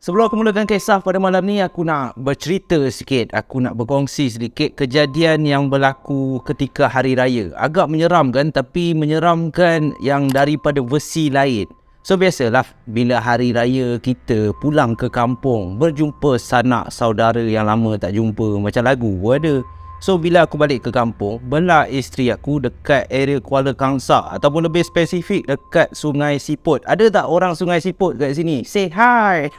Sebelum aku mulakan kisah pada malam ni, aku nak bercerita sikit. Aku nak berkongsi sedikit kejadian yang berlaku ketika hari raya. Agak menyeramkan, tapi menyeramkan yang daripada versi lain. So biasalah, bila hari raya kita pulang ke kampung, berjumpa sanak saudara yang lama tak jumpa. Macam lagu pun ada. So bila aku balik ke kampung, belah isteri aku dekat area Kuala Kangsar, ataupun lebih spesifik dekat Sungai Siput. Ada tak orang Sungai Siput kat sini? Say hi.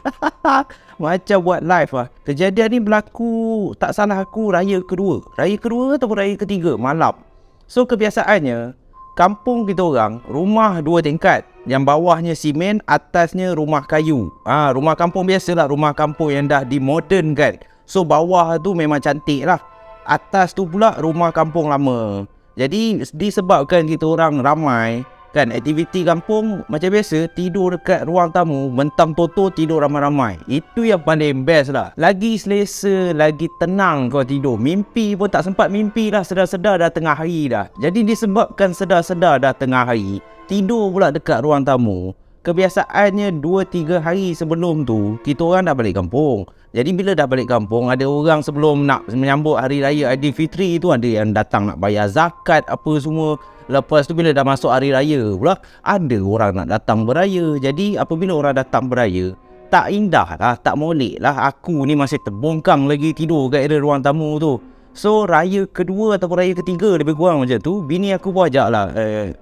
Macam buat live lah. Kejadian ni berlaku, tak salah aku, raya kedua. Raya kedua ataupun raya ketiga malam. So kebiasaannya, kampung kita orang rumah 2 tingkat. Yang bawahnya simen, atasnya rumah kayu. Rumah kampung biasalah, rumah kampung yang dah dimodernkan. So bawah tu memang cantik lah. Atas tu pula rumah kampung lama. Jadi disebabkan kita orang ramai, kan, aktiviti kampung macam biasa, tidur dekat ruang tamu, mentang toto tidur ramai-ramai. Itu yang paling best lah. Lagi selesa, lagi tenang kau tidur. Mimpi pun tak sempat mimpi lah, sedar-sedar dah tengah hari dah. Jadi disebabkan sedar-sedar dah tengah hari, tidur pula dekat ruang tamu. Kebiasaannya 2-3 hari sebelum tu, kita orang dah balik kampung. Jadi bila dah balik kampung, ada orang sebelum nak menyambut Hari Raya Aidilfitri tu, ada yang datang nak bayar zakat apa semua. Lepas tu bila dah masuk Hari Raya pula, ada orang nak datang beraya. Jadi apabila orang datang beraya, tak indah lah, tak molek lah. Aku ni masih terbongkang lagi tidur kat area ruang tamu tu. So raya kedua ataupun raya ketiga lebih kurang macam tu, bini aku pun ajak lah.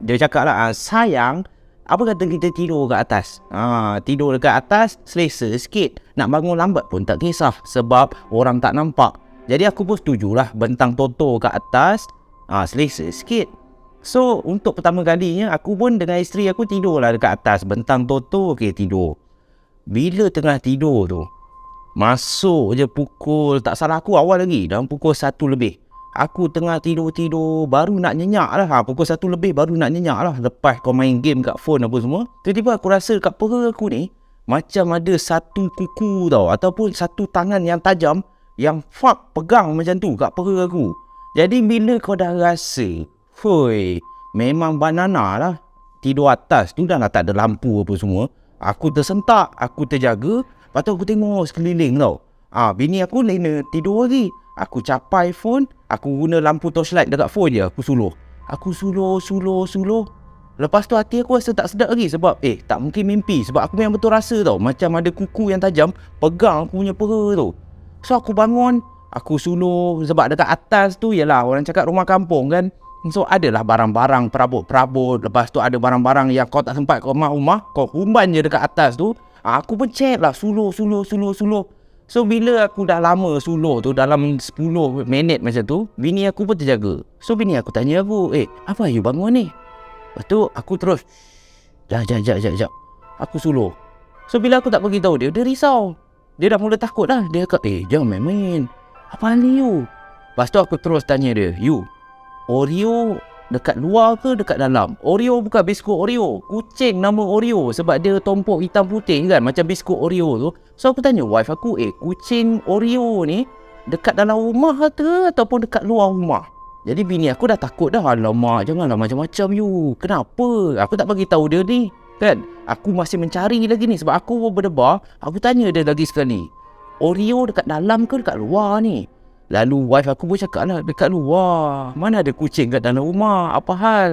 Dia cakap lah, sayang, apa kata kita tidur kat atas? Tidur dekat atas selesa sikit. Nak bangun lambat pun tak kisah, sebab orang tak nampak. Jadi aku pun setujulah, bentang toto kat atas, selesa sikit. So untuk pertama kalinya, aku pun dengan isteri aku tidurlah dekat atas, bentang toto, okey tidur. Bila tengah tidur tu, masuk je pukul, tak salah aku awal lagi, dalam pukul 1 lebih. Aku tengah tidur-tidur, baru nak nyenyak lah. Pukul 1 lebih baru nak nyenyak lah. Lepas kau main game kat phone apa semua, tiba-tiba aku rasa kat perut aku ni macam ada satu kuku tau, ataupun satu tangan yang tajam yang pegang macam tu kat perut aku. Jadi bila kau dah rasa, memang banana lah. Tidur atas tu dah lah, tak ada lampu apa semua. Aku tersentak, aku terjaga. Lepas tu aku tengok sekeliling tau. Bini aku lena tidur lagi. Aku capai phone, aku guna lampu torchlight dekat phone je, aku suluh. Aku suluh. Lepas tu hati aku rasa tak sedap lagi, sebab tak mungkin mimpi. Sebab aku memang betul rasa tau, macam ada kuku yang tajam pegang aku punya perut tu. So aku bangun, aku suluh. Sebab dekat atas tu, yalah, orang cakap rumah kampung kan, so adalah barang-barang perabot-perabot. Lepas tu ada barang-barang yang kau tak sempat kau rumah, kau humban je dekat atas tu. Aku pun check lah, suluh. So bila aku dah lama suluh tu, dalam 10 minit macam tu, bini aku pun terjaga. So bini aku tanya aku, apa you bangun ni? Lepas tu aku terus, Jap. Aku suluh. So bila aku tak bagi tahu dia risau. Dia dah mula takut lah. Dia kata, jangan main-main. Apa hal ni you? Lepas tu aku terus tanya dia, you, Oreo dekat luar ke dekat dalam? Oreo bukan biskut Oreo. Kucing nama Oreo sebab dia tompok hitam putih kan, macam biskut Oreo tu. So aku tanya wife aku, kucing Oreo ni dekat dalam rumah ke ataupun dekat luar rumah? Jadi bini aku dah takut dah. Alamak, janganlah macam-macam you. Kenapa? Aku tak bagi tahu dia ni, kan? Aku masih mencari lagi ni, sebab aku berdebar. Aku tanya dia lagi sekali, Oreo dekat dalam ke dekat luar ni? Lalu wife aku pun cakap lah, dekat luar. Mana ada kucing kat dalam rumah? Apa hal?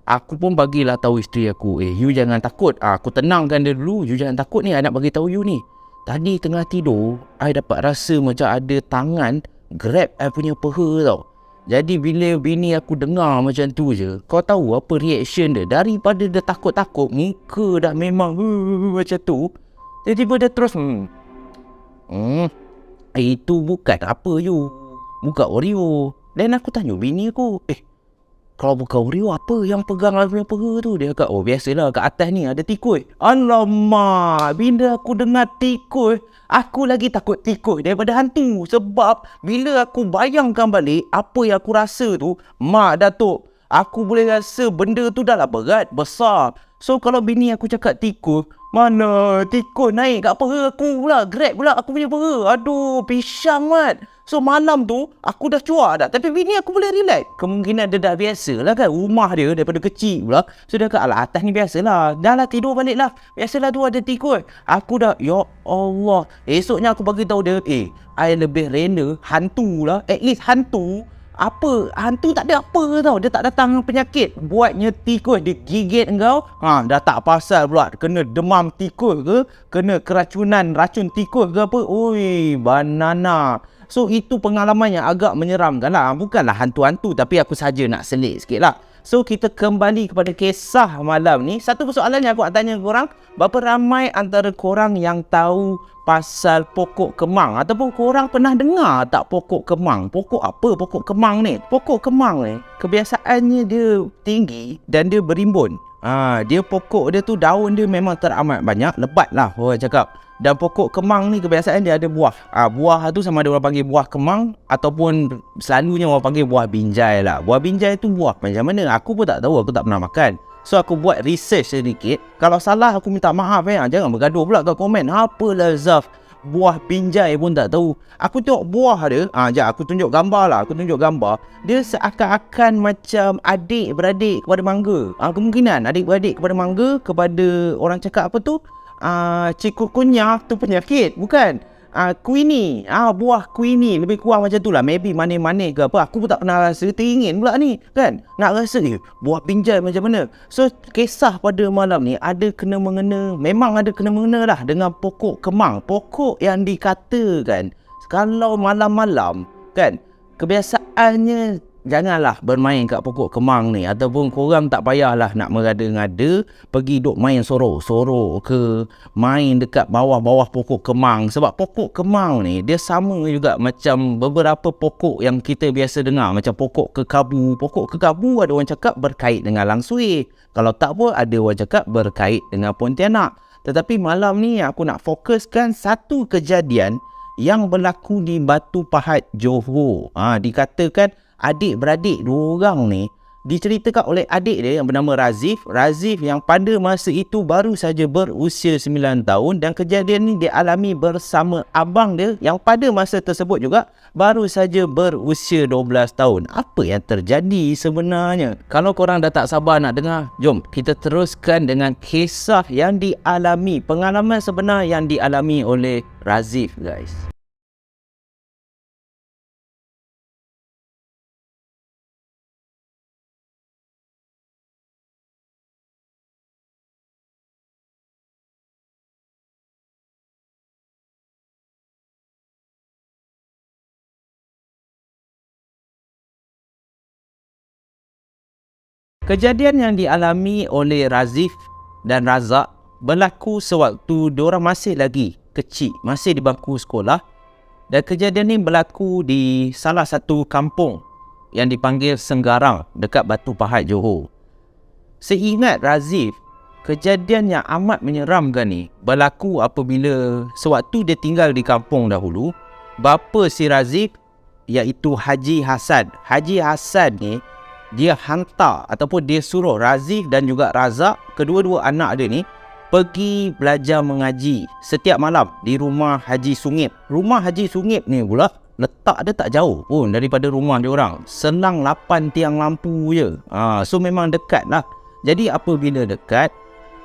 Aku pun bagilah tahu isteri aku, you jangan takut. Aku tenangkan dia dulu. You jangan takut ni, I nak bagi tahu you ni. Tadi tengah tidur, I dapat rasa macam ada tangan grab I punya peha tau. Jadi bila bini aku dengar macam tu je, kau tahu apa reaction dia? Daripada dia takut-takut, muka dah memang macam tu, tiba-tiba dia terus itu bukan apa you, bukan Oreo. Dan aku tanya bini aku, kalau bukan Oreo, apa yang pegang I punya perut tu? Dia kata, biasalah kat atas ni ada tikus. Alamak, bila aku dengar tikus, aku lagi takut tikus daripada hantu. Sebab bila aku bayangkan balik apa yang aku rasa tu, mak Datuk, aku boleh rasa benda tu dah lah berat, besar. So kalau bini aku cakap tikus, mana tikus naik kat perut aku pula, grab pula aku punya perut. Aduh, pisang mat. So malam tu aku dah cuak dah, tapi bini aku boleh relax. Kemungkinan dia dah biasa lah kan, rumah dia daripada kecil pula. So dia kata, alah atas ni biasalah, dah lah tidur balik lah, biasalah tu ada tikus. Aku dah, ya Allah. Esoknya aku bagi tahu dia, I lebih rela hantu lah, at least hantu. Apa, hantu tak ada apa tau, dia tak datang penyakit, buatnya tikus dia gigit engkau, dah tak pasal pula kena demam tikus ke, kena keracunan racun tikus ke apa, oi banana. So itu pengalaman yang agak menyeramkan lah, bukanlah hantu-hantu, tapi aku saja nak selit sikit lah. So kita kembali kepada kisah malam ni. Satu persoalan yang aku nak tanya korang, berapa ramai antara korang yang tahu pasal pokok kemang, ataupun korang pernah dengar tak pokok kemang? Pokok apa pokok kemang ni? Pokok kemang ni kebiasaannya dia tinggi dan dia berimbun. Dia pokok dia tu, daun dia memang teramat banyak, lebat lah orang cakap. Dan pokok kemang ni kebiasaan dia ada buah. Buah tu sama ada orang panggil buah kemang ataupun selalunya orang panggil buah binjai lah. Buah binjai tu buah macam mana? Aku pun tak tahu, aku tak pernah makan. So aku buat research sedikit. Kalau salah aku minta maaf jangan bergaduh pula kat komen. Apalah Zaf, buah binjai pun tak tahu. Aku tengok buah dia. Sekejap aku tunjuk gambar lah. Aku tunjuk gambar. Dia seakan-akan macam adik-beradik kepada mangga. Kemungkinan adik-beradik kepada mangga, kepada orang cakap apa tu, chikungunya tu penyakit, bukan? Queenie, buah queenie, lebih kurang macam tu lah. Maybe manis-manis ke apa, aku pun tak pernah rasa, teringin pula ni kan, nak rasa buah binjai macam mana. So kisah pada malam ni ada kena-mengena, memang ada kena-mengena lah dengan pokok kemang. Pokok yang dikatakan kalau malam-malam kan, kebiasaannya janganlah bermain kat pokok kemang ni, ataupun korang tak payahlah nak merada-ngada pergi duk main sorok-sorok ke, main dekat bawah-bawah pokok kemang. Sebab pokok kemang ni dia sama juga macam beberapa pokok yang kita biasa dengar, macam pokok kekabu. Pokok kekabu ada orang cakap berkait dengan langsui, kalau tak pun ada orang cakap berkait dengan Pontianak. Tetapi malam ni aku nak fokuskan satu kejadian yang berlaku di Batu Pahat, Johor. Dikatakan adik-beradik dua orang ni, diceritakan oleh adik dia yang bernama Razif. Razif yang pada masa itu baru saja berusia 9 tahun, dan kejadian ni dialami bersama abang dia yang pada masa tersebut juga baru saja berusia 12 tahun. Apa yang terjadi sebenarnya? Kalau korang dah tak sabar nak dengar, jom kita teruskan dengan kisah yang dialami, pengalaman sebenar yang dialami oleh Razif, guys. Kejadian yang dialami oleh Razif dan Razak berlaku sewaktu diorang masih lagi kecil, masih di bangku sekolah. Dan kejadian ni berlaku di salah satu kampung yang dipanggil Senggarang dekat Batu Pahat, Johor. Seingat Razif, kejadian yang amat menyeramkan ni berlaku apabila sewaktu dia tinggal di kampung dahulu, bapa si Razif iaitu Haji Hassan. Haji Hassan ni dia hantar ataupun dia suruh Razif dan juga Razak, kedua-dua anak dia ni, pergi belajar mengaji setiap malam di rumah Haji Sungip. Rumah Haji Sungip ni pula letak dia tak jauh pun daripada rumah dia orang, selang 8 tiang lampu je. So memang dekat lah. Jadi apabila dekat,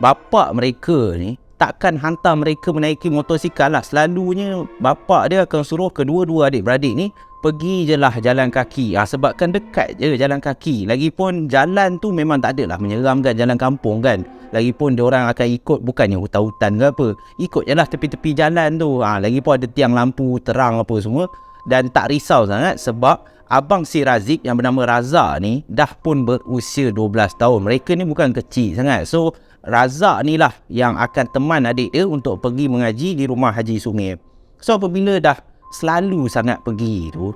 bapa mereka ni takkan hantar mereka menaiki motosikal lah. Selalunya bapa dia akan suruh kedua-dua adik-beradik ni pergi je lah jalan kaki. Sebabkan dekat je jalan kaki. Lagipun jalan tu memang tak ada lah menyeramkan, jalan kampung kan. Lagipun diorang akan ikut, bukannya hutan-hutan ke apa, ikut je lah tepi-tepi jalan tu. Lagipun ada tiang lampu terang apa semua. Dan tak risau sangat sebab abang si Razik yang bernama Razak ni dah pun berusia 12 tahun. Mereka ni bukan kecil sangat. So Razak ni lah yang akan teman adik dia untuk pergi mengaji di rumah Haji Sungip. So apabila dah selalu sangat pergi tu,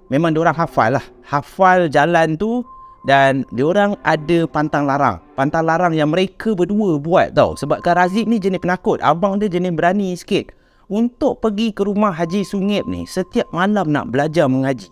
memang diorang hafal lah, hafal jalan tu. Dan diorang ada pantang larang. Pantang larang yang mereka berdua buat tau. Sebabkan Razif ni jenis penakut, abang dia jenis berani sikit. Untuk pergi ke rumah Haji Sungip ni, setiap malam nak belajar mengaji,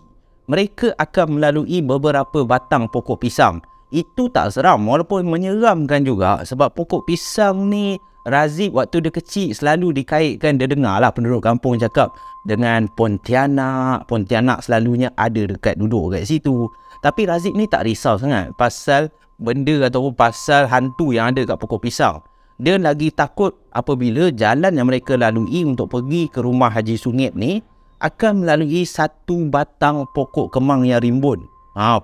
mereka akan melalui beberapa batang pokok pisang. Itu tak seram, walaupun menyeramkan juga. Sebab pokok pisang ni Razib waktu dia kecil selalu dikaitkan, dia dengar lah penduduk kampung cakap dengan Pontianak. Pontianak selalunya ada dekat duduk kat situ. Tapi Razib ni tak risau sangat pasal benda ataupun pasal hantu yang ada kat pokok pisang. Dia lagi takut apabila jalan yang mereka lalui untuk pergi ke rumah Haji Sungip ni akan melalui satu batang pokok kemang yang rimbun.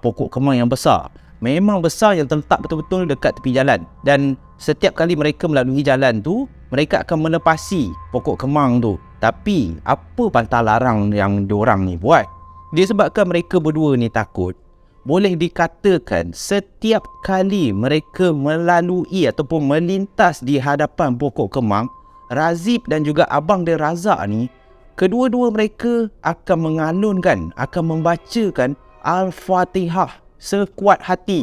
Pokok kemang yang besar. Memang besar, yang terletak betul-betul dekat tepi jalan. Dan setiap kali mereka melalui jalan tu, mereka akan melepasi pokok kemang tu. Tapi apa pantang larang yang diorang ni buat? Disebabkan mereka berdua ni takut, boleh dikatakan setiap kali mereka melalui ataupun melintas di hadapan pokok kemang, Razib dan juga abang dia Razak ni, kedua-dua mereka akan mengalunkan, akan membacakan Al-Fatihah sekuat hati.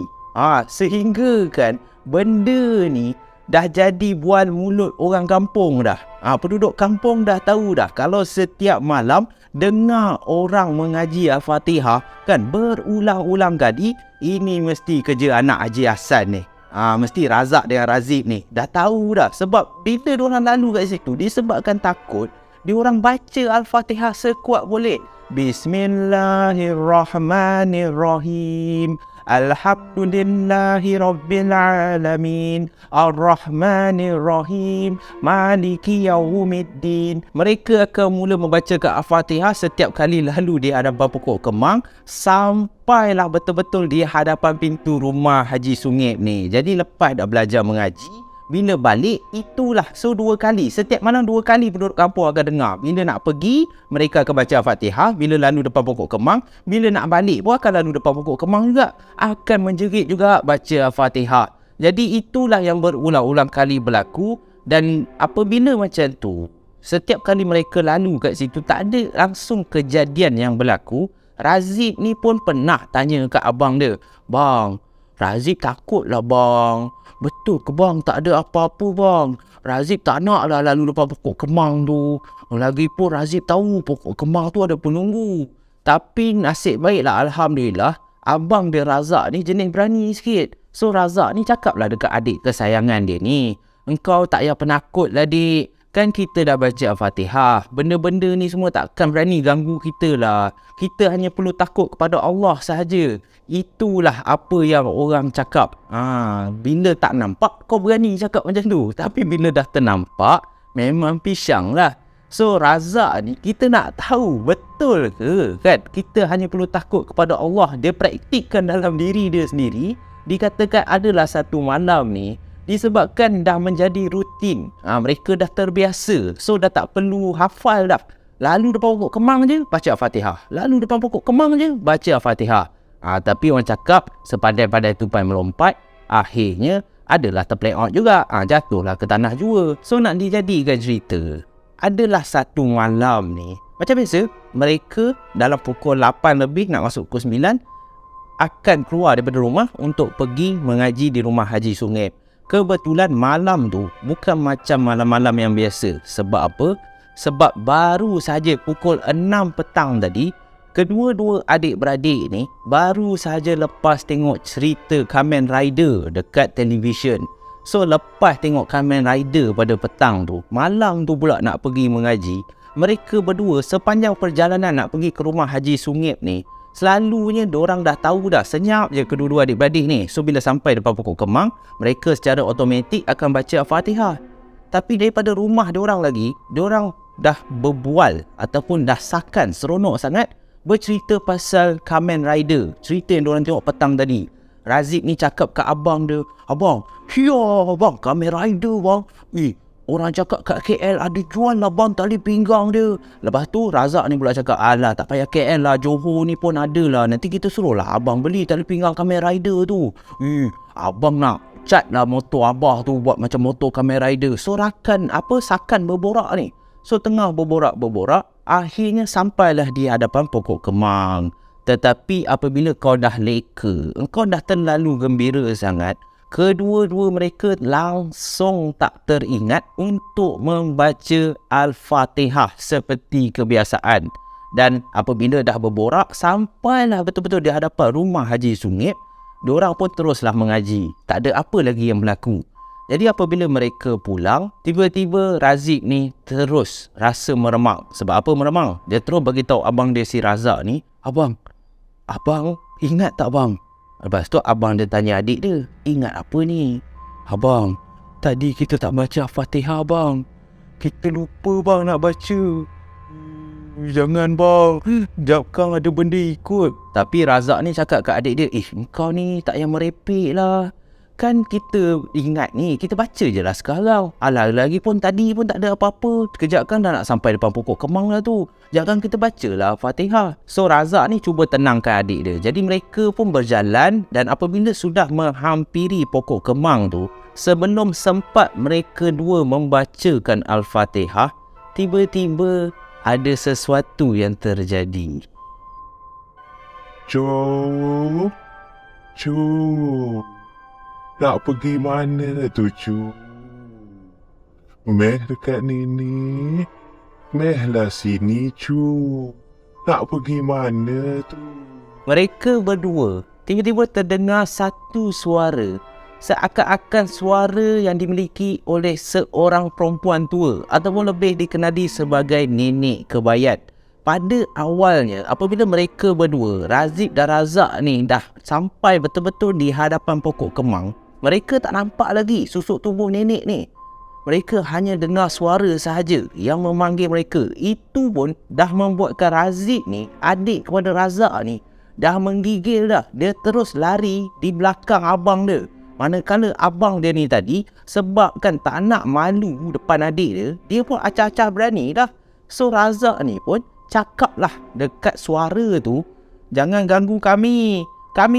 Sehingga kan benda ni dah jadi bual mulut orang kampung dah. Penduduk kampung dah tahu dah kalau setiap malam dengar orang mengaji Al-Fatihah kan berulang-ulang kali, ini mesti kerja anak Haji Hassan ni. Mesti Razak dengan Razib ni dah tahu dah. Sebab bila diorang lalu kat situ, disebabkan takut, diorang baca Al-Fatihah sekuat boleh. Bismillahirrahmanirrahim. Alhamdulillahi Rabbil Alamin. Ar-Rahmanir-Rahim. Maliki Yawmiddin. Mereka akan mula membacakan Al-Fatihah setiap kali lalu di hadapan pokok kemang, sampailah betul-betul di hadapan pintu rumah Haji Sungip ni. Jadi lepas dah belajar mengaji, bila balik, itulah. So 2 kali. Setiap malam 2 kali penduduk kampung akan dengar. Bila nak pergi, mereka akan baca Al-Fatihah. Bila lalu depan pokok kemang, bila nak balik pun akan lalu depan pokok kemang juga. Akan menjerit juga baca Al-Fatihah. Jadi itulah yang berulang-ulang kali berlaku. Dan apabila macam tu, setiap kali mereka lalu kat situ, tak ada langsung kejadian yang berlaku. Razib ni pun pernah tanya kat abang dia, "Bang, Razib takut lah bang. Betul ke bang, tak ada apa-apa bang? Razib tak nak lah lalu depan pokok kemang tu. Lagipun Razib tahu pokok kemang tu ada penunggu." Tapi nasib baiklah, Alhamdulillah, abang dia Razak ni jenis berani sikit. So Razak ni cakaplah dekat adik kesayangan dia ni, "Engkau tak payah penakut lah dik. Kan kita dah baca Al-Fatihah. Benda-benda ni semua takkan berani ganggu kita lah. Kita hanya perlu takut kepada Allah sahaja." Itulah apa yang orang cakap. Bila tak nampak, kau berani cakap macam tu. Tapi bila dah ternampak, memang pisang lah. So Razak ni, kita nak tahu betul ke kan? Kita hanya perlu takut kepada Allah. Dia praktikkan dalam diri dia sendiri. Dikatakan adalah satu malam ni, disebabkan dah menjadi rutin. Mereka dah terbiasa. So dah tak perlu hafal dah. Lalu depan pokok kemang je, baca Al-Fatihah. Lalu depan pokok kemang je, baca Al-Fatihah. Tapi orang cakap sepandai-pandai tupai melompat, akhirnya adalah terplay out juga. Jatuhlah ke tanah jua. So nak dijadikan cerita, adalah satu malam ni, macam biasa, mereka dalam pukul 8 lebih nak masuk pukul 9 akan keluar daripada rumah untuk pergi mengaji di rumah Haji Sungip. Kebetulan malam tu bukan macam malam-malam yang biasa. Sebab apa? Sebab baru saja pukul 6 petang tadi, kedua-dua adik-beradik ni baru saja lepas tengok cerita Kamen Rider dekat televisyen. So lepas tengok Kamen Rider pada petang tu, malam tu pula nak pergi mengaji. Mereka berdua sepanjang perjalanan nak pergi ke rumah Haji Sungip ni, selalunya diorang dah tahu dah, senyap je kedua-dua adik-beradik ni. So bila sampai depan pokok kemang, mereka secara automatik akan baca Al-Fatihah. Tapi daripada rumah diorang lagi, diorang dah berbual ataupun dah sakan seronok sangat bercerita pasal Kamen Rider, cerita yang diorang tengok petang tadi. Razib ni cakap kat abang dia, "Abang, bang, Kamen Rider bang. Orang cakap kat KL ada jual lah bang tali pinggang dia." Lepas tu Razak ni pula cakap, "Alah, tak payah KL lah, Johor ni pun ada lah. Nanti kita suruh lah abang beli tali pinggang Kamen Rider tu. Abang nak cat lah motor abah tu buat macam motor Kamen Rider." So sakan berborak ni. So tengah berborak, akhirnya sampailah di hadapan pokok kemang. Tetapi apabila kau dah leka, engkau dah terlalu gembira sangat, kedua-dua mereka langsung tak teringat untuk membaca Al-Fatihah seperti kebiasaan. Dan apabila dah berborak, sampailah betul-betul di hadapan rumah Haji Sungip, diorang pun teruslah mengaji. Tak ada apa lagi yang berlaku. Jadi apabila mereka pulang, tiba-tiba Razik ni terus rasa meremang. Sebab apa meremang? Dia terus beritahu abang dia si Razak ni, abang ingat tak bang? Lepas tu abang dia tanya adik dia, ingat apa ni? Abang, tadi kita tak baca Fatihah bang. Kita lupa bang nak baca. Jangan bang, jangan ada benda ikut. Tapi Razak ni cakap kat adik dia, kau ni tak payah merepek lah. Kan kita ingat ni, kita baca je lah sekarang. Alah, lagi pun tadi pun tak ada apa-apa. Sekejap kan dah nak sampai depan pokok kemang lah tu. Jangan kita baca lah Fatihah. So Razak ni cuba tenangkan adik dia. Jadi mereka pun berjalan, dan apabila sudah menghampiri pokok kemang tu, sebelum sempat mereka dua membacakan Al-Fatihah, tiba-tiba ada sesuatu yang terjadi. Cu, nak pergi mana tu cu? Meh dekat ni. Mehlah sini cu. Nak pergi mana tu? Mereka berdua tiba-tiba terdengar satu suara, seakan-akan suara yang dimiliki oleh seorang perempuan tua ataupun lebih dikenali sebagai nenek kebayat. Pada awalnya, apabila mereka berdua, Razik dan Razak ni dah sampai betul-betul di hadapan pokok kemang, mereka tak nampak lagi susuk tubuh nenek ni. Mereka hanya dengar suara sahaja yang memanggil mereka. Itu pun dah membuatkan Razik ni, adik kepada Razak ni, dah menggigil dah. Dia terus lari di belakang abang dia. Manakala abang dia ni tadi, sebabkan tak nak malu depan adik dia, dia pun acah-acah berani dah. So Razak ni pun cakap lah dekat suara tu, jangan ganggu kami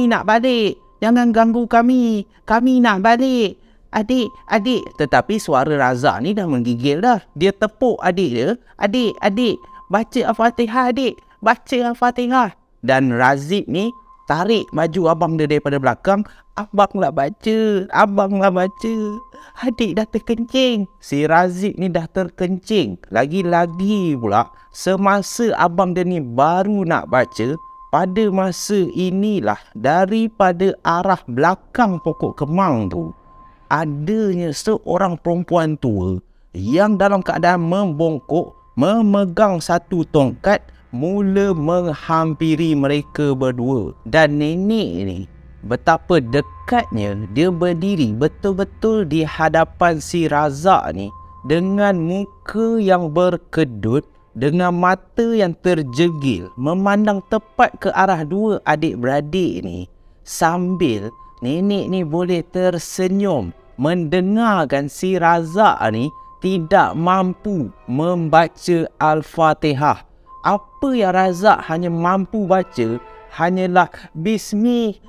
nak balik. Jangan ganggu kami nak balik. Adik. Tetapi suara Razak ni dah menggigil dah. Dia tepuk adik dia. Adik, baca Al-Fatihah adik. Baca Al-Fatihah. Dan Razik ni tarik baju abang dia daripada belakang. Abang lah baca. Adik dah terkencing. Si Razik ni dah terkencing. Lagi-lagi pula, semasa abang dia ni baru nak baca, pada masa inilah daripada arah belakang pokok kemang tu, adanya seorang perempuan tua yang dalam keadaan membongkok, memegang satu tongkat, mula menghampiri mereka berdua. Dan nenek ni, betapa dekatnya dia berdiri betul-betul di hadapan si Razak ni, dengan muka yang berkedut, dengan mata yang terjegil, memandang tepat ke arah dua adik-beradik ni, sambil nenek ni boleh tersenyum mendengarkan si Razak ni tidak mampu membaca Al-Fatihah. Apa yang Razak hanya mampu baca hanyalah Bismillah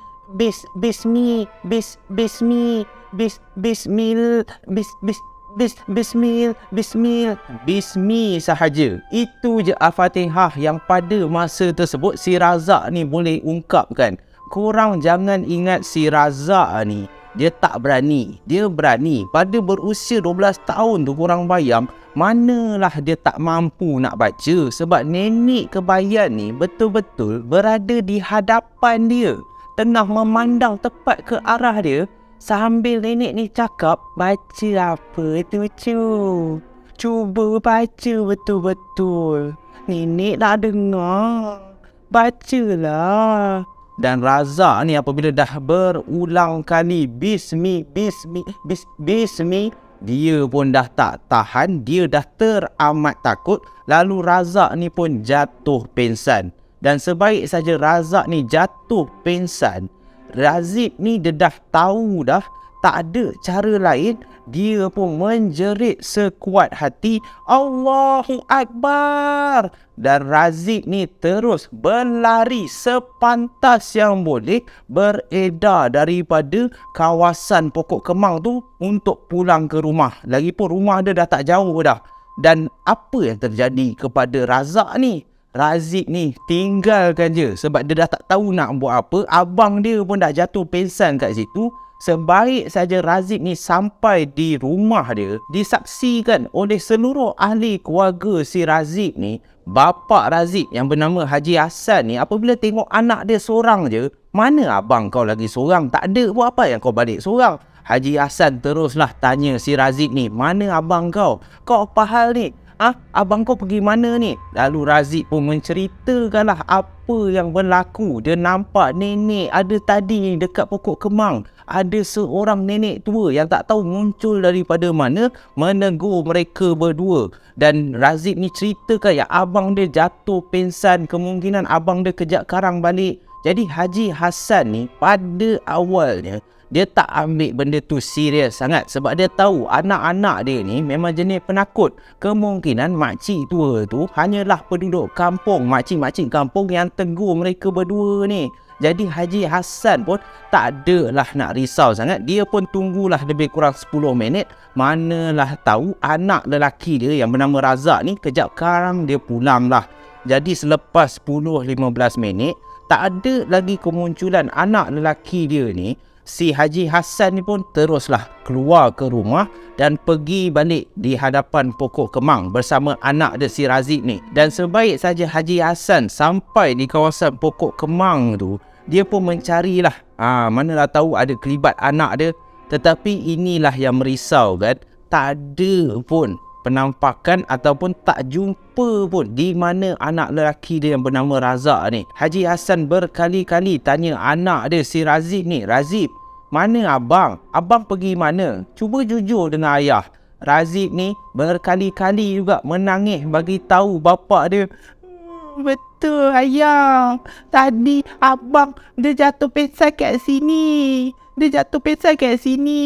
sahaja. Itu je Al-Fatihah yang pada masa tersebut si Razak ni boleh ungkapkan. Korang jangan ingat si Razak ni dia tak berani. Dia berani. Pada berusia 12 tahun tu, korang bayang, manalah dia tak mampu nak baca. Sebab nenek kebayat ni betul-betul berada di hadapan dia, tengah memandang tepat ke arah dia, sambil nenek ni cakap, baca apa tu cu? Cuba baca betul-betul. Nenek tak dengar. Bacalah. Dan Razak ni apabila dah berulang kali Bismi, dia pun dah tak tahan. Dia dah teramat takut. Lalu Razak ni pun jatuh pingsan. Dan sebaik saja Razak ni jatuh pingsan, Razik ni dia dah tahu dah tak ada cara lain. Dia pun menjerit sekuat hati, Allahu Akbar. Dan Razik ni terus berlari sepantas yang boleh, beredar daripada kawasan pokok kemang tu untuk pulang ke rumah. Lagipun rumah dia dah tak jauh dah. Dan apa yang terjadi kepada Razak ni? Razik ni tinggalkan je sebab dia dah tak tahu nak buat apa. Abang dia pun dah jatuh pingsan kat situ. Sebaik saja Razik ni sampai di rumah dia, disaksikan oleh seluruh ahli keluarga si Razik ni. Bapa Razik yang bernama Haji Hassan ni apabila tengok anak dia seorang je, mana abang kau lagi seorang? Tak ada, buat apa yang kau balik seorang? Haji Hassan teruslah tanya si Razib ni, "Mana abang kau? Kau apa hal ni? Abang kau pergi mana ni?" Lalu Razib pun menceritakanlah apa yang berlaku. Dia nampak nenek ada tadi dekat pokok kemang. Ada seorang nenek tua yang tak tahu muncul daripada mana menegur mereka berdua. Dan Razib ni ceritakan yang abang dia jatuh pingsan, kemungkinan abang dia kejap karang balik. Jadi Haji Hassan ni pada awalnya dia tak ambil benda tu serius sangat sebab dia tahu anak-anak dia ni memang jenis penakut. Kemungkinan makcik tua tu hanyalah penduduk kampung, makcik-makcik kampung yang tegur mereka berdua ni. Jadi Haji Hassan pun tak adalah nak risau sangat. Dia pun tunggulah lebih kurang 10 minit. Manalah tahu anak lelaki dia yang bernama Razak ni kejap karang dia pulang lah. Jadi selepas 10-15 minit tak ada lagi kemunculan anak lelaki dia ni, si Haji Hassan ni pun teruslah keluar ke rumah dan pergi balik di hadapan pokok kemang bersama anak dia si Razib ni. Dan sebaik saja Haji Hassan sampai di kawasan pokok kemang tu, dia pun mencarilah. Manalah tahu ada kelibat anak dia. Tetapi inilah yang merisaukan, tak ada pun penampakan ataupun tak jumpa pun di mana anak lelaki dia yang bernama Razak ni. Haji Hassan berkali-kali tanya anak dia si Razib ni, "Razib, mana abang? Abang pergi mana? Cuba jujur dengan ayah." Razib ni berkali-kali juga menangis bagi tahu bapa dia, "Betul ayah, tadi abang dia jatuh pingsan kat sini. Dia jatuh pingsan kat sini.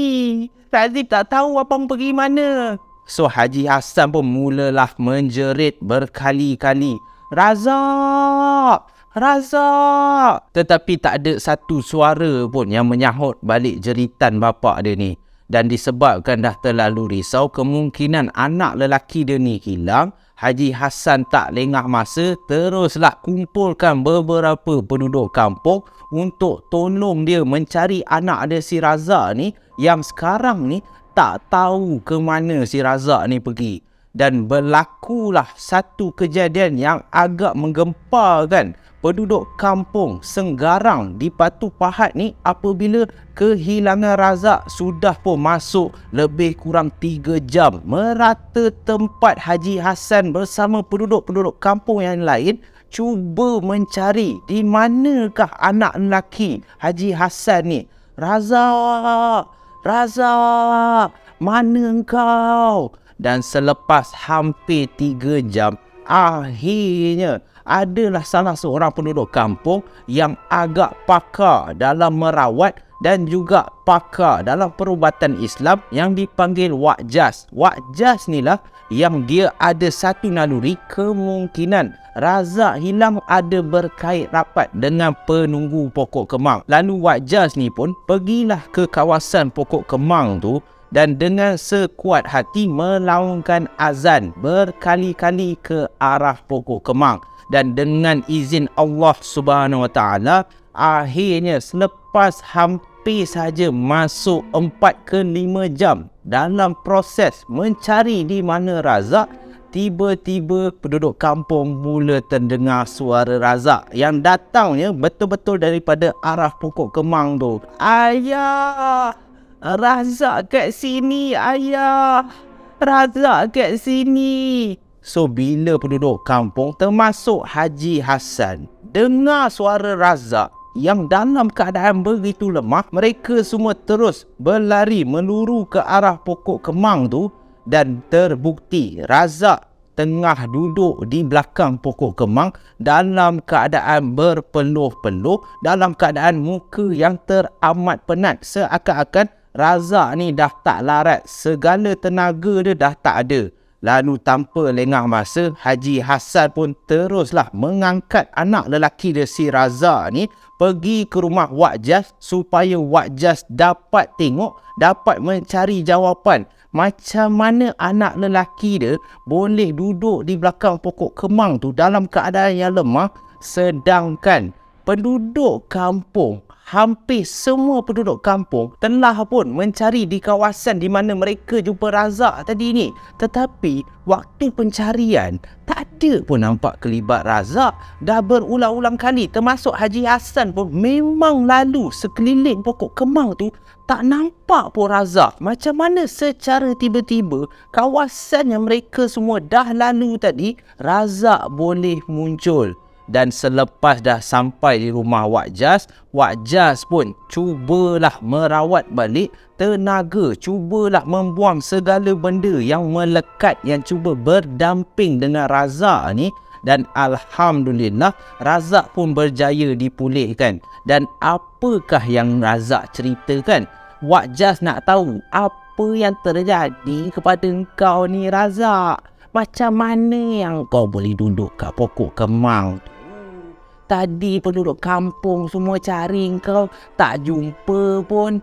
Razib tak tahu abang pergi mana." So Haji Hassan pun mulalah menjerit berkali-kali, "Razak! Razak!" Tetapi tak ada satu suara pun yang menyahut balik jeritan bapa dia ni. Dan disebabkan dah terlalu risau kemungkinan anak lelaki dia ni hilang, Haji Hassan tak lengah masa teruslah kumpulkan beberapa penduduk kampung untuk tolong dia mencari anak dia si Razak ni yang sekarang ni tak tahu ke mana si Razak ni pergi. Dan berlakulah satu kejadian yang agak menggemparkan penduduk kampung Senggarang di Batu Pahat ni apabila kehilangan Razak sudah pun masuk lebih kurang 3 jam. Merata tempat Haji Hassan bersama penduduk-penduduk kampung yang lain cuba mencari di manakah anak lelaki Haji Hassan ni. "Razak! Razak! Mana engkau?" Dan selepas hampir 3 jam, akhirnya adalah salah seorang penduduk kampung yang agak pakar dalam merawat dan juga pakar dalam perubatan Islam yang dipanggil Wak Jas. Wak Jas ni lah yang dia ada satu naluri kemungkinan Razak hilang ada berkait rapat dengan penunggu pokok kemang. Lalu Wak Jas ni pun pergilah ke kawasan pokok kemang tu dan dengan sekuat hati melaungkan azan berkali-kali ke arah pokok kemang. Dan dengan izin Allah Subhanahu Wa Taala, akhirnya selepas hampir saja masuk 4 ke 5 jam dalam proses mencari di mana Razak, tiba-tiba penduduk kampung mula terdengar suara Razak yang datangnya betul-betul daripada arah pokok kemang tu. "Ayah! Razak kat sini, ayah! Razak kat sini!" So bila penduduk kampung termasuk Haji Hassan dengar suara Razak yang dalam keadaan begitu lemah, mereka semua terus berlari meluru ke arah pokok kemang tu. Dan terbukti Razak tengah duduk di belakang pokok kemang dalam keadaan berpeluh-peluh, dalam keadaan muka yang teramat penat, seakan-akan Razak ni dah tak larat, segala tenaga dia dah tak ada. Lalu tanpa lengah masa, Haji Hassan pun teruslah mengangkat anak lelaki dia si Razak ni pergi ke rumah Wak Jas supaya Wak Jas dapat tengok, dapat mencari jawapan macam mana anak lelaki dia boleh duduk di belakang pokok kemang tu dalam keadaan yang lemah, sedangkan penduduk kampung hampir semua penduduk kampung telah pun mencari di kawasan di mana mereka jumpa Razak tadi ni. Tetapi waktu pencarian tak ada pun nampak kelibat Razak. Dah berulang-ulang kali, termasuk Haji Hassan pun memang lalu sekeliling pokok kemang tu, tak nampak pun Razak. Macam mana secara tiba-tiba kawasan yang mereka semua dah lalu tadi, Razak boleh muncul. Dan selepas dah sampai di rumah Wak Jas pun cubalah merawat balik tenaga, cubalah membuang segala benda yang melekat, yang cuba berdamping dengan Razak ni. Dan Alhamdulillah, Razak pun berjaya dipulihkan. Dan apakah yang Razak ceritakan? Wak Jas nak tahu apa yang terjadi kepada engkau ni, Razak. Macam mana yang kau boleh duduk kat pokok kemang tu? Tadi penduduk kampung semua cari kau, tak jumpa pun.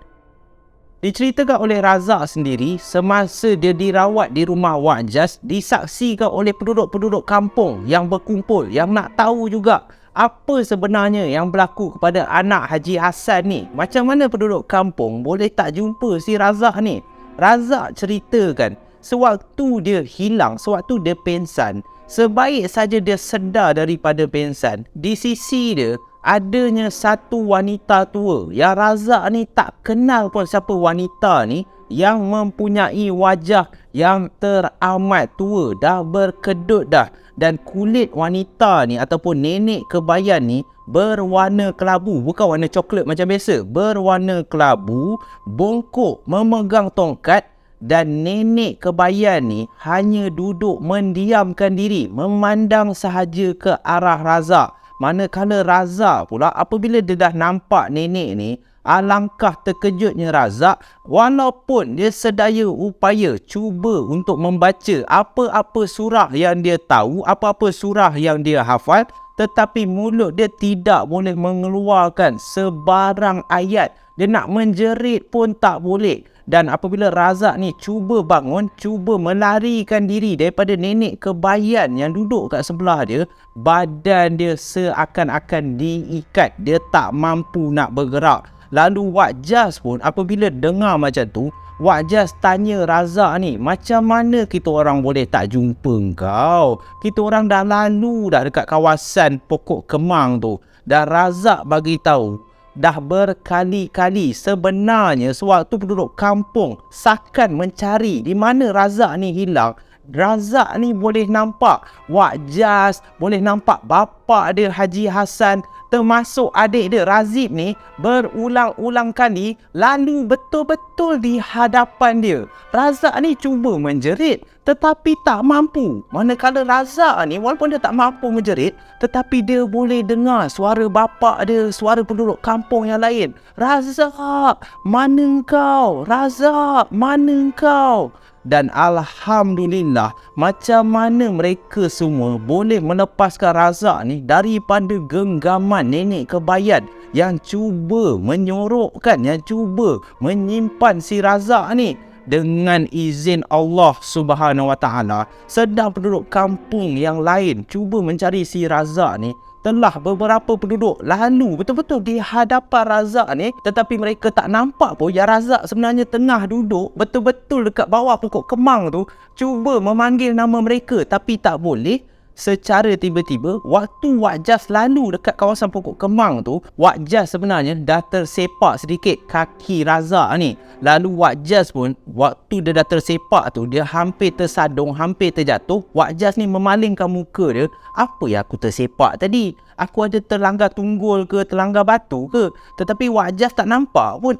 Diceritakan oleh Razak sendiri, semasa dia dirawat di rumah Wak Jas, disaksikan oleh penduduk-penduduk kampung yang berkumpul, yang nak tahu juga apa sebenarnya yang berlaku kepada anak Haji Hassan ni. Macam mana penduduk kampung boleh tak jumpa si Razak ni? Razak ceritakan, sewaktu dia hilang, sewaktu dia pensan, sebaik saja dia sedar daripada pensan, di sisi dia adanya satu wanita tua yang Razak ni tak kenal pun siapa wanita ni, yang mempunyai wajah yang teramat tua, dah berkedut dah, dan kulit wanita ni ataupun nenek kebayan ni berwarna kelabu, bukan warna coklat macam biasa, berwarna kelabu, bongkok, memegang tongkat. Dan nenek kebayan ni hanya duduk mendiamkan diri, memandang sahaja ke arah Razak. Manakala Razak pula, apabila dia dah nampak nenek ni, alangkah terkejutnya Razak. Walaupun dia sedaya upaya cuba untuk membaca apa-apa surah yang dia tahu, apa-apa surah yang dia hafal, tetapi mulut dia tidak boleh mengeluarkan sebarang ayat. Dia nak menjerit pun tak boleh. Dan apabila Razak ni cuba bangun, cuba melarikan diri daripada nenek kebayan yang duduk kat sebelah dia, badan dia seakan-akan diikat. Dia tak mampu nak bergerak. Lalu Wak Jas pun apabila dengar macam tu, Wak Jas tanya Razak ni, macam mana kita orang boleh tak jumpa kau? Kita orang dah lalu dah dekat kawasan pokok kemang tu. Dan Razak bagi tahu, dah berkali-kali sebenarnya sewaktu penduduk kampung sakan mencari di mana Razak ni hilang, Razak ni boleh nampak Wak Jas, boleh nampak bapa dia Haji Hassan, termasuk adik dia Razib ni berulang-ulang kali lalu betul-betul di hadapan dia. Razak ni cuba menjerit tetapi tak mampu. Manakala Razak ni walaupun dia tak mampu menjerit, tetapi dia boleh dengar suara bapa dia, suara penduduk kampung yang lain. Razak, mana kau? Razak, mana kau? Dan Alhamdulillah, macam mana mereka semua boleh melepaskan Razak ni daripada genggaman nenek kebayan yang cuba menyorokkan, yang cuba menyimpan si Razak ni. Dengan izin Allah Subhanahu Wa Taala, sedang penduduk kampung yang lain cuba mencari si Razak ni, telah beberapa penduduk lalu betul-betul di hadapan Razak ni, tetapi mereka tak nampak pun yang Razak sebenarnya tengah duduk betul-betul dekat bawah pokok kemang tu, cuba memanggil nama mereka tapi tak boleh. Secara tiba-tiba, waktu Wak Jas lalu dekat kawasan pokok kemang tu, Wak Jas sebenarnya dah tersepak sedikit kaki Razak ni. Lalu Wak Jas pun, waktu dia dah tersepak tu, dia hampir tersadung, hampir terjatuh. Wak Jas ni memalingkan muka dia. Apa yang aku tersepak tadi? Aku ada terlanggar tunggul ke, terlanggar batu ke? Tetapi Wak Jas tak nampak pun.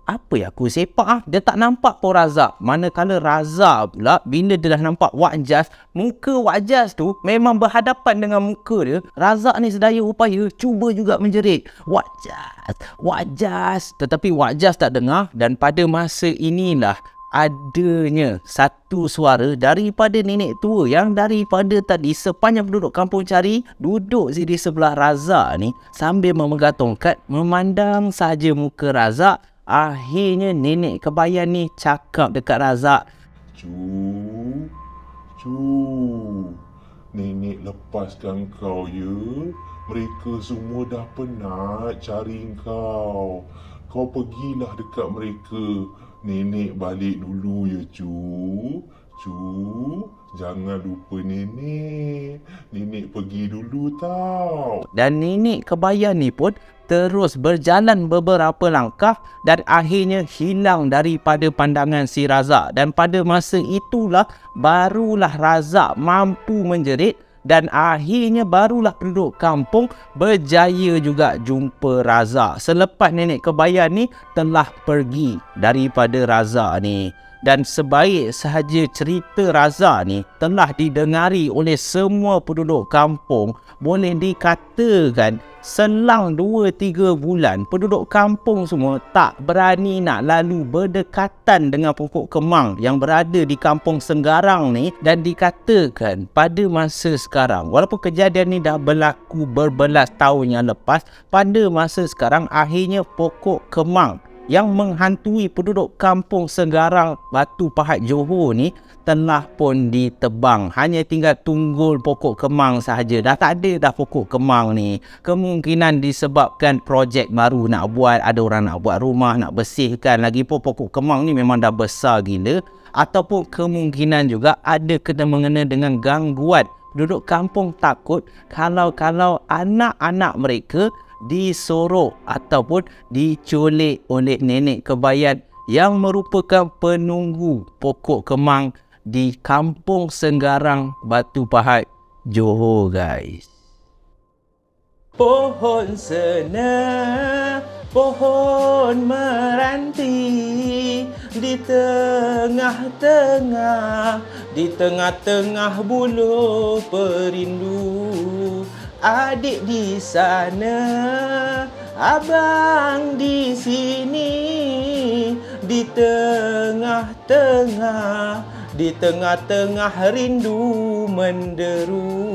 Apa yang aku sepak Dia tak nampak pun Razak. Manakala Razak pula, bila dia dah nampak Wak Jas, muka Wak Jas tu memang berhadapan dengan muka dia. Razak ni sedaya upaya cuba juga menjerit, Wak Jas, Wak Jas. Tetapi Wak Jas tak dengar. Dan pada masa inilah adanya satu suara daripada nenek tua yang daripada tadi sepanjang penduduk kampung cari, duduk di sebelah Razak ni sambil memegang tongkat, memandang saja muka Razak. Akhirnya nenek kebayan ni cakap dekat Razak, Cu, Nenek lepaskan kau ya. Mereka semua dah penat cari kau. Kau pergilah dekat mereka. Nenek balik dulu ya cu. Cu, jangan lupa nenek. Nenek pergi dulu tau. Dan nenek kebaya ni pun terus berjalan beberapa langkah dan akhirnya hilang daripada pandangan si Razak. Dan pada masa itulah barulah Razak mampu menjerit dan akhirnya barulah penduduk kampung berjaya juga jumpa Razak selepas nenek kebaya ni telah pergi daripada Razak ni. Dan sebaik sahaja cerita Razak ni telah didengari oleh semua penduduk kampung, boleh dikatakan selang 2-3 bulan penduduk kampung semua tak berani nak lalu berdekatan dengan pokok kemang yang berada di kampung Senggarang ni. Dan dikatakan pada masa sekarang, walaupun kejadian ni dah berlaku berbelas tahun yang lepas, pada masa sekarang akhirnya pokok kemang yang menghantui penduduk kampung Senggarang Batu Pahat Johor ni telah pun ditebang. Hanya tinggal tunggul pokok kemang sahaja. Dah tak ada dah pokok kemang ni. Kemungkinan disebabkan projek baru nak buat, ada orang nak buat rumah, nak bersihkan. Lagipun pokok kemang ni memang dah besar gila. Ataupun kemungkinan juga ada kena-mengena dengan gangguan. Penduduk kampung takut kalau anak-anak mereka disorok ataupun diculik oleh nenek kebayan yang merupakan penunggu pokok kemang di kampung Senggarang Batu Pahat Johor, guys. Pohon sena, pohon meranti di tengah-tengah buluh perindu. Adik di sana, abang di sini, di tengah-tengah rindu menderu.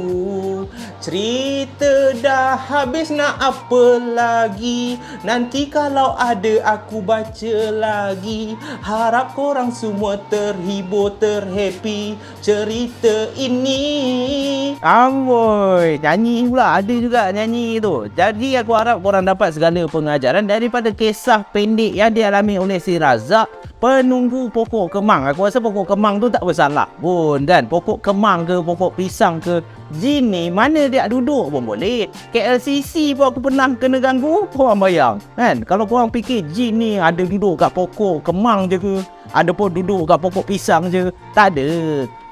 Cerita dah habis, nak apa lagi? Nanti kalau ada aku baca lagi. Harap korang semua terhibur, terhappy cerita ini. Amboi, nyanyi pula, ada juga nyanyi tu. Jadi aku harap korang dapat segala pengajaran daripada kisah pendek yang dialami oleh si Razak, penunggu pokok kemang. Aku rasa pokok kemang tu tak bersalah pun kan. Pokok kemang ke, pokok pisang ke, jin ni mana dia duduk pun boleh. KLCC pun aku pernah kena ganggu. Korang bayang kan, kalau korang fikir jin ni ada duduk kat pokok kemang je ke, ada pun duduk kat pokok pisang je, tak ada.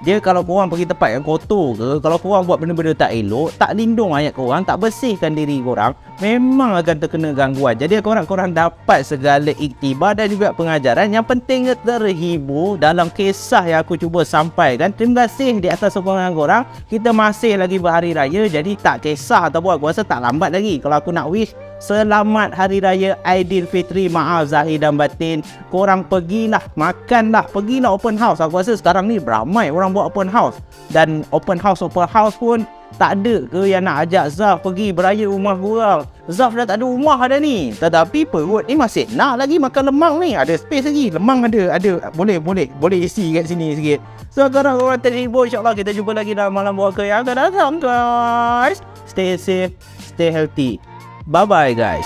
Dia kalau korang pergi tempat yang kotor ke, kalau korang buat benda-benda tak elok, tak lindung ayat korang, tak bersihkan diri korang, memang akan terkena gangguan. Jadi korang dapat segala iktibar dan juga pengajaran. Yang pentingnya terhibur dalam kisah yang aku cuba sampaikan. Terima kasih di atas sokongan korang. Kita masih lagi berhari raya, jadi tak kisah ataupun aku rasa tak lambat lagi kalau aku nak wish selamat Hari Raya Aidilfitri. Maaf zahir dan batin. Korang pergilah, makanlah, pergilah open house. Aku rasa sekarang ni beramai orang buat open house. Dan open house pun tak ada ke yang nak ajak Zaf pergi beraya rumah korang. Zaf dah tak ada rumah dah ni. Tetapi perut ni masih nak lagi makan lemang ni. Ada space lagi. Lemang ada. Boleh isi kat sini sikit. So korang terhibur, insyaAllah kita jumpa lagi dalam malam puaka yang akan datang, guys. Stay safe, stay healthy. Bye-bye, guys.